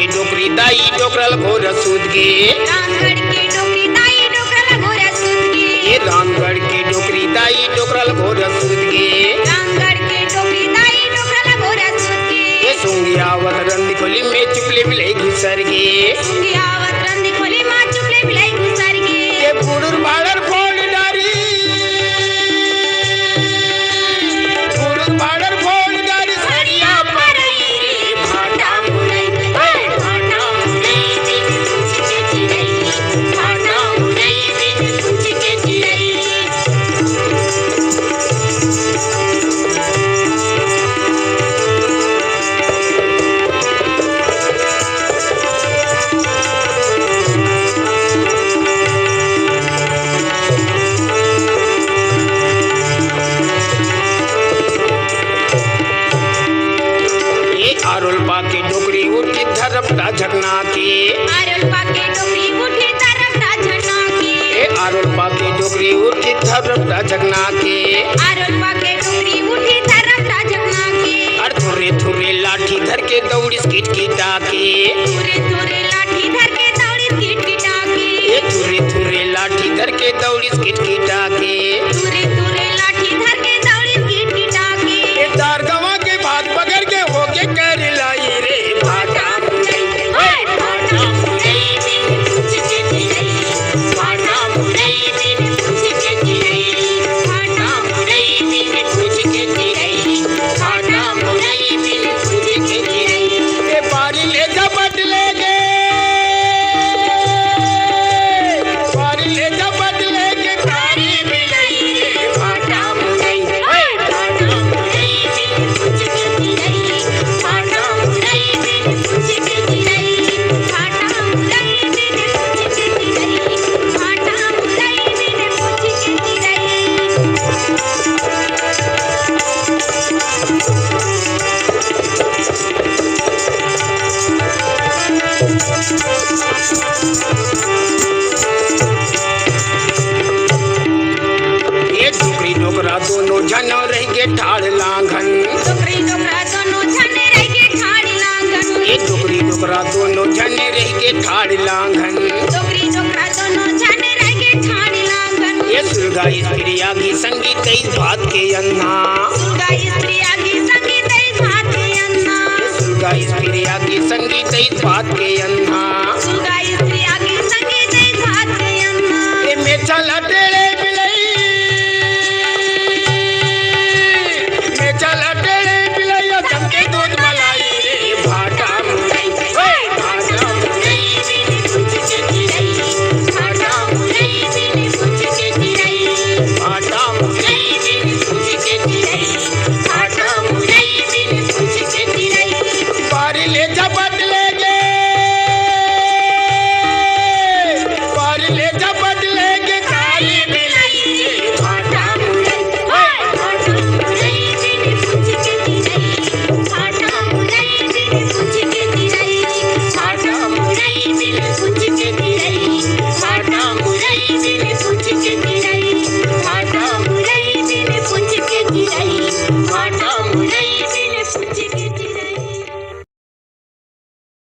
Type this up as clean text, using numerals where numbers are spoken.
Dockrell घोर सूद गे रामगढ़ की डोकरी दाई डोकरल घोर सूद गे ये रामगढ़ की डोकरी दाई डोकरल घोर सूद गे रामगढ़ की डोकरी दाई डोकरल घोर सूद गे ये सुंगियावत रंदी खोली में चुपले बिलाई घुसर गे सुंगियावत रंदी खोली मां चुपले बिलाई घुसर गे ये बुडुर बाड़र फोड़ डारी बुडुर बाड़र फोड़ डारी साड़िया परई रे भाटा मुरई भाटा मुरई बिन कुछ के चिरई भाटा मुरई बिन कुछ के चिरई आरोल पाके डोकरी उठी धरपटा झकना के आरोल पाके डोकरी उठी धरपटा झकना के आरोल पाके डोकरी उठी धरपटा झकना के आरोल पाके डोकरी उठी धरपटा झकना के और थोरे थोरे लाठी धर के दौड़ी किट किटा के थोरे थोरे लाठी धर के दौड़ी किट किटा के ये थोरे थोरे लाठी धर के दौड़ी किट किटा के थोरे थोरे लाठी धर के दौड़ी किट किटा के ये दार गवा के भाग पकड़ के होके कर लाई रे भाटा भाटा मुरई बिन कुछ के चिरई भाटा मुरई बिन कुछ के चिरई भाटा मुरई बिन कुछ के चिरई भाटा मुरई बिन कुछ के चिरई ये बारी ले झपट ले गे बारी ले झपट ले के कारी बिलाई रे भाटा मुरई भाटा मुरई बिन कुछ के चिरई भाटा मुरई बिन कुछ के चिरई भाटा मुरई बिन कुछ के चिरई भाटा मुरई बिन कुछ के चिरई ये डोकरी डोकरा दोनों जन रह के ठाड़ लांघन डोकरी डोकरा दोनों छने रह के ठाड़ी लांघन ये डोकरी डोकरा दोनों जन रह के ठाड़ लांघन डोकरी डोकरा दोनों छने रह के ठाड़ी लांघन ये सुरगाई प्रिया की संगीत कई बात के अन्ना